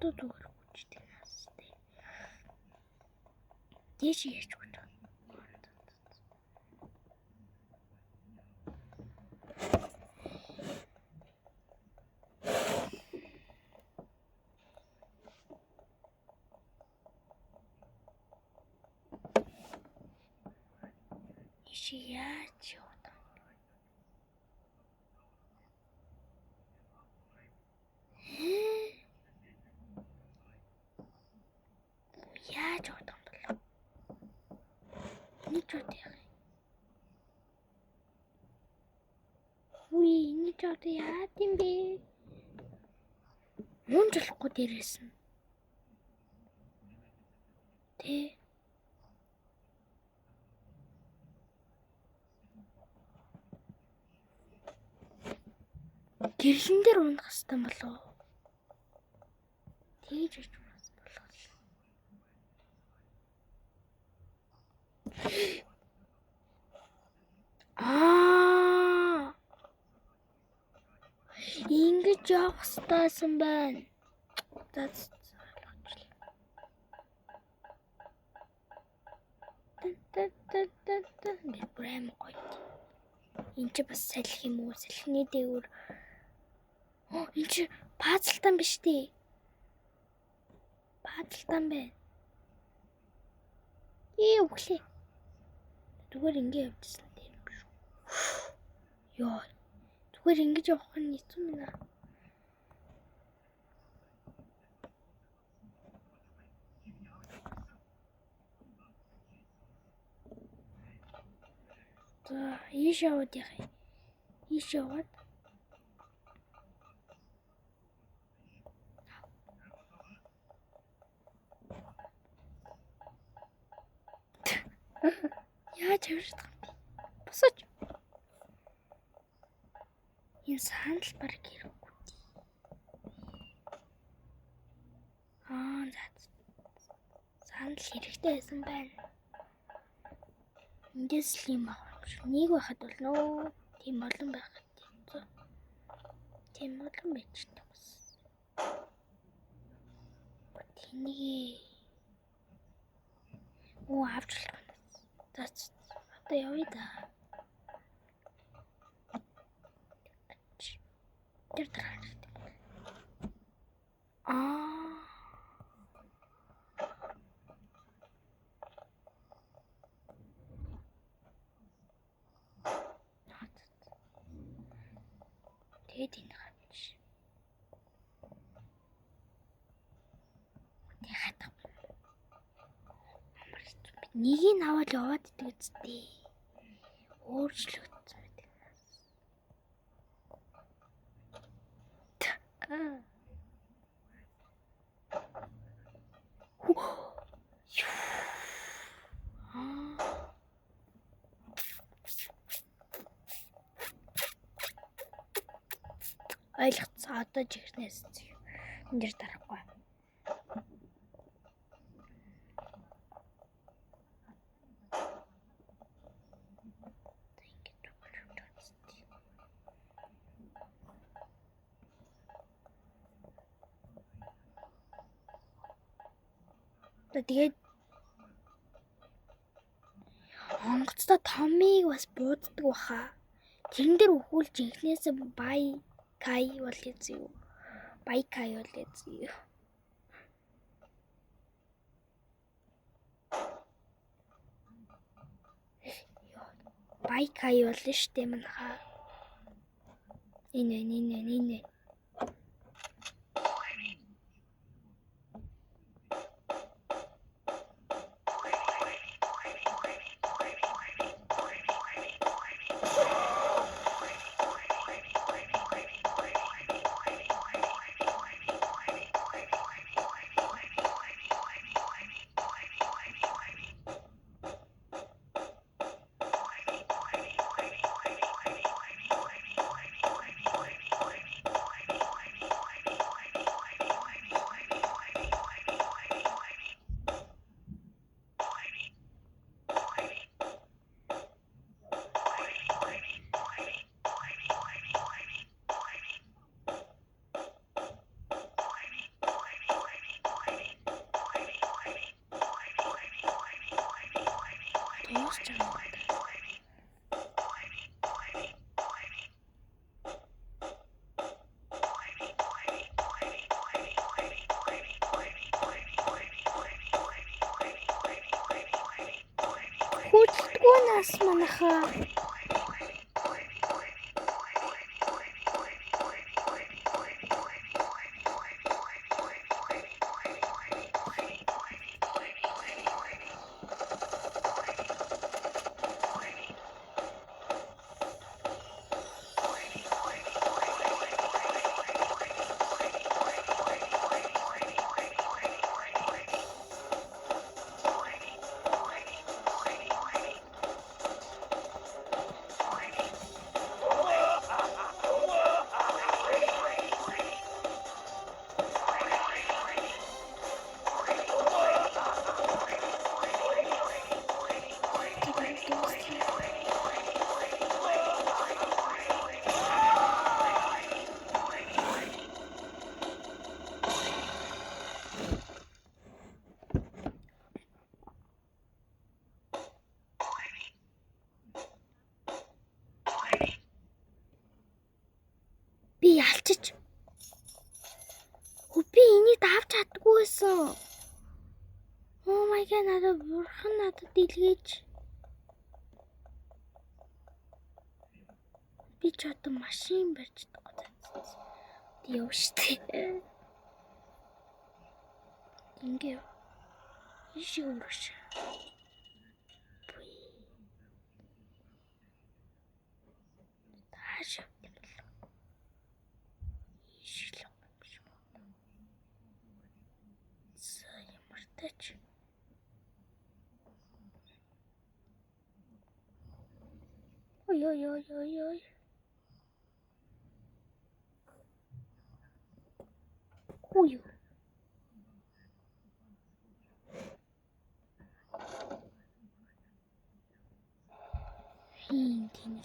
одоо зүгээр хүчтэй настай. Дээш яаж гоо. Яаж явах вэ? Яаж явах вэ? Нэг жоо яах вэ? Үгүй, нэг жоо яа гэм бэ? Мөн жолохгүй дээрээс нь. Тэ гэрлэн дээр унах хэвээр болов. Тэгж ич унах болов. Ингэж явах хэрэгтэйсэн байна. That's би брэм гоё. Энд чи бас салхи юм уу? Салхины дээгүүр. Энд чи пазлтан биш дээ. Пазлтан байна. Өглөө. Зүгээр ингэ явчихсан тийм шүү. Йоо. Зүгээр ингэж явах нь хэцүү мэнэ. Ийш яваад яах вэ? Ийш яваад. Яаж явж байгаа юм бэ? Босооч. Энэ санал баг хэрэггүй. Санал хэрэгтэй байсан байна. Эндээс л юм аа. Нэг байхад бол нөө тийм олон байхад тийм олон байж та бас. Тэнийг авч болох юм. Одоо явъя да. Тэр дараа. Тэгээд энэ хач. Нэг нь аваад яваад идэг үстэй. Өөрчлөгдсөн байдаг. Ойлгоцсон. Одоо жигнэс энэ дэр дарахгүй. Тэгээд онгоцтой томыг бас бууддаг баха. Тэрэн дээр өхүүлж ихнээсээ Байкай бол эзээ. Байкай бол эзээ. Байкай бол штэ манха. Энэ. гарч байгаа юм. Хөдөлгөө нас манайхаа. Би ялчиж. Би энийг давж чаддаггүй байсан. Oh my god, надад бурхан надад дэлгээж. Би ч одоо машин барьж чадахгүй. Яв штэ. Ингээ. Иши өрөш. Тааш. Тач. Ой. Хую. Тин.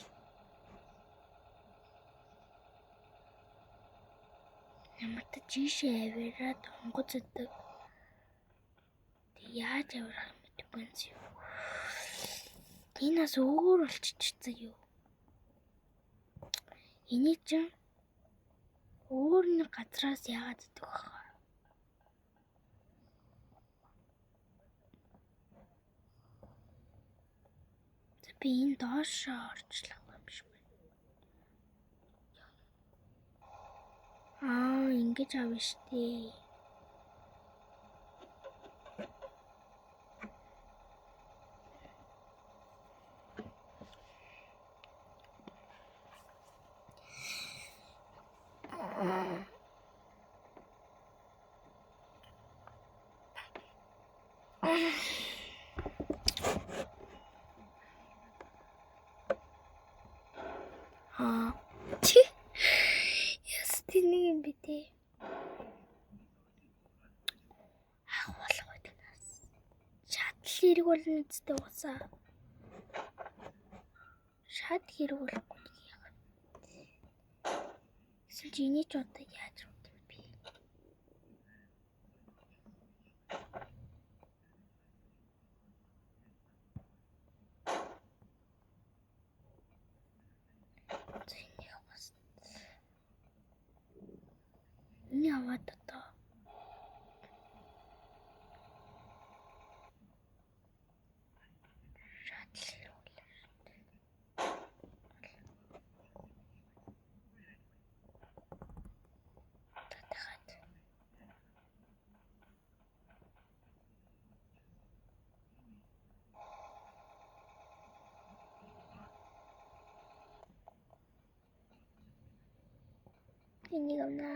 Намайг жишээ аваад онгоцдог. Яаж явах юм бэ гэнэ. Энэс өөр болчихсон юу? Энийг ч өөр нэг газраас яагаад идэх вэ? Би энэ доошоо орчлоо юм шиг байна. Ингэж авна штэ. Чи ястины юм бэ те? Болоо танаас. Шатл хэрэг болно үстэй уусаа. Шат хэрэг болохгүй яах вэ? Чиний ч одоо яаж удаа би. Не аваад одоо. Энийг авна.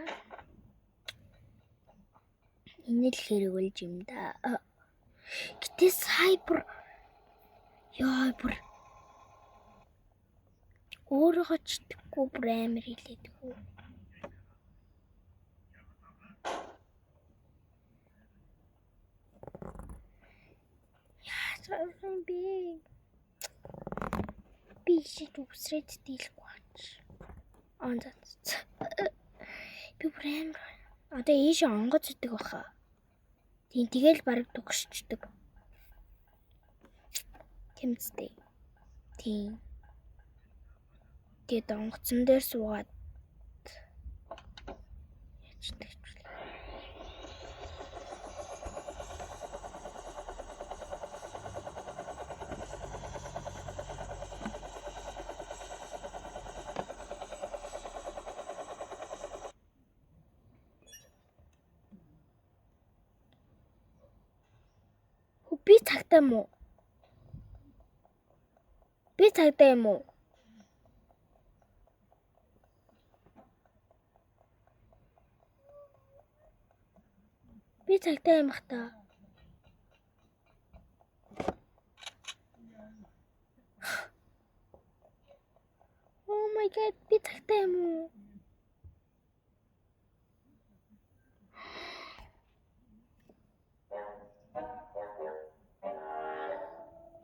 Энэ л хэрэгүүлж юм да. Гэтэ сайбер яа бүр өөрөө ч итгэхгүй бүр амар хэлээдгүй. Яасан би шид үсрээд дийлэхгүй ач. Би бүр амар одоо ийш онгоц идэг баха. Тэгэл баг дугшчдаг. Тэмцтэй. Тийм. Тэгээд онгоцон дээр суугаад ячдаг. Би цагтаа юм уу? Би цагтаа юм уу? Би цагтаа юм бах та. Oh my god, би цагтаа юм уу?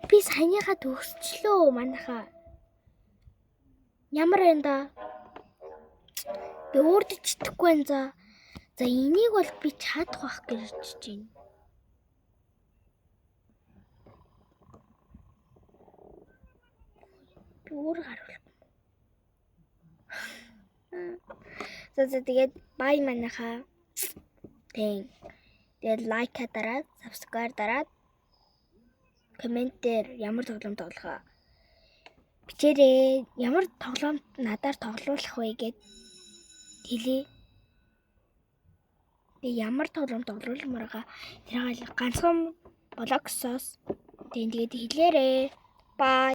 Би саяныхаа төгсчлөө манайхаа. Ямар байна да? Би өөрдөж итгэхгүй байна за. За энийг бол би чадах байх гэж бодож байна. Би өөр харуулах. За тэгээд бай манайхаа. Тийм. Тэгээд лайк дараад, subscribe дараад коммент дээр ямар тоглоом тоглохоо бичээрэй. Ямар тоглоом надаар тоглуулах вэ гэд хэлээ. Би ямар тоглоом тоглуулмаар байгаа тэрийг ганцхан блогсоос тэгээд хэлээрэй. Бай.